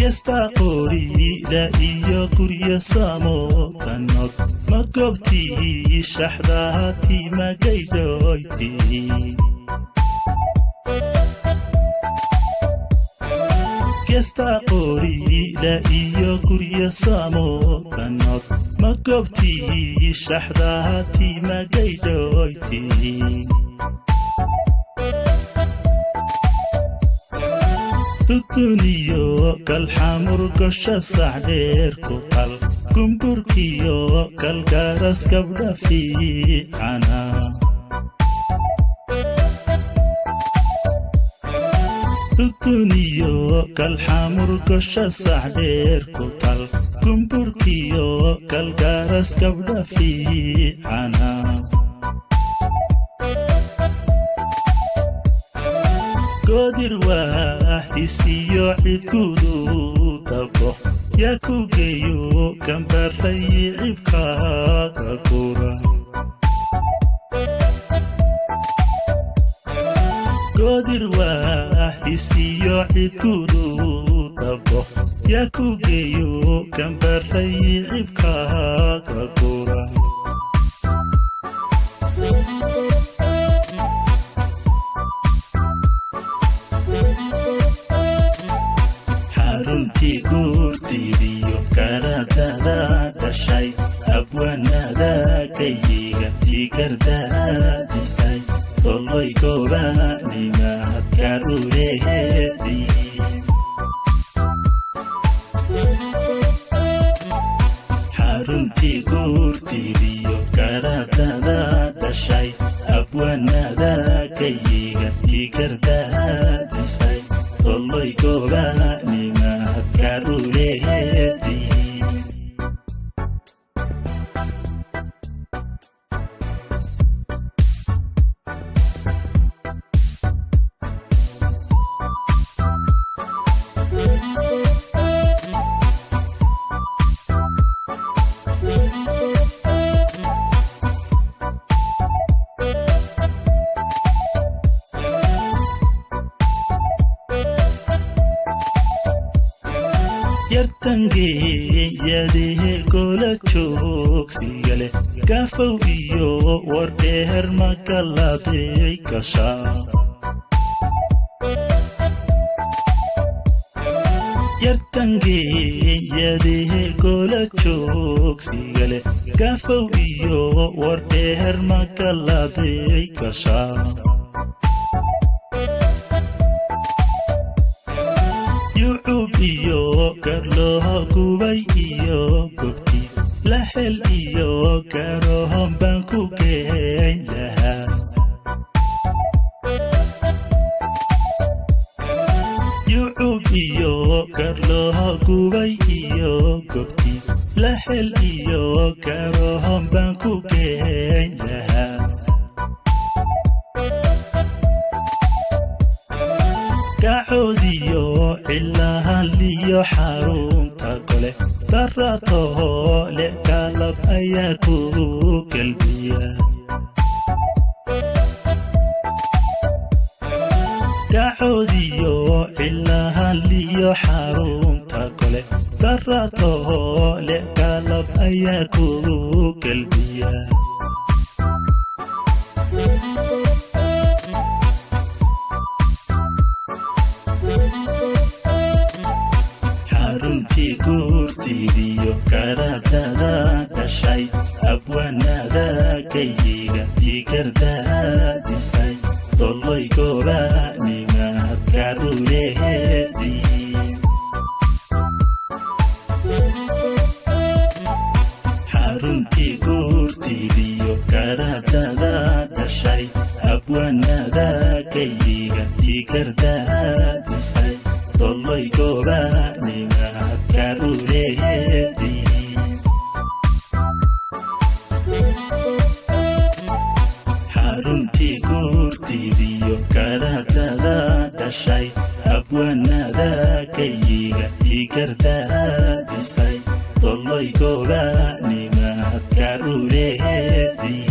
geesta qoriila iyo gurya samootanod ma goobtii shaxdaati magaydhoyti geesta qoriila iyo gurya samootanod ma goobtii shaxdaati magaydhoyti tutuniyo kalxamur gosha sacdheer ku qal gumburkiyo kalgaras gabdha fiicana tutuniyo kalxamur gosha sacdheer ku qal gumburkiyo kalgaras gabdha fiicana godir waahis iyo cidgudu dabo yaa ku geeyo gambaray cibkaaga gura godir waahis iyo cidgudu dabo yaa ku geeyo gambaray cibkaaga gura runtii guurtiidiyo karadada dhashay abwaanada kayiga tigardaadisay tolloy gobaanimaad karureheedii xaruntii guurtiidiyo karadada dhashay abwaanada kayiga tigardaadisay tolloy gobaanimaad karureheedii yartangeeyadee gola joogsigale gaafow iyo wardheer magaladay gashaa yartangeeyadee gola joogsigale gaafow iyo wardheer magaladay gashaa iyo garlooho gubay iyo gobti lahel iyo garohon baan ku geyn lahaa yucub iyo garlooho gubay iyo gobti lahel iyo garohon baan ku geyn lahaa gacoodiyo cilahan liyo xarunta gole daratoho le kalab ayaa ku galbiya gacoodiyo cilahan liyo xarunta gole daratoho le kalab ayaa ku galbiya runtii guurtiidiyo karadada dhashay abwaanada kayiga tigardaadisay tolloy gobaanimaad karureheedii xaruntii guurtiidiyo karadada dhashay abwaanada kayiga tigardaadisay tolloy gobaanimaad karureheedii xaruntii guurtiidiyo karadada dhashay abwaanada kayiga tigardaadisay tolloy gobaanimaad karureheedii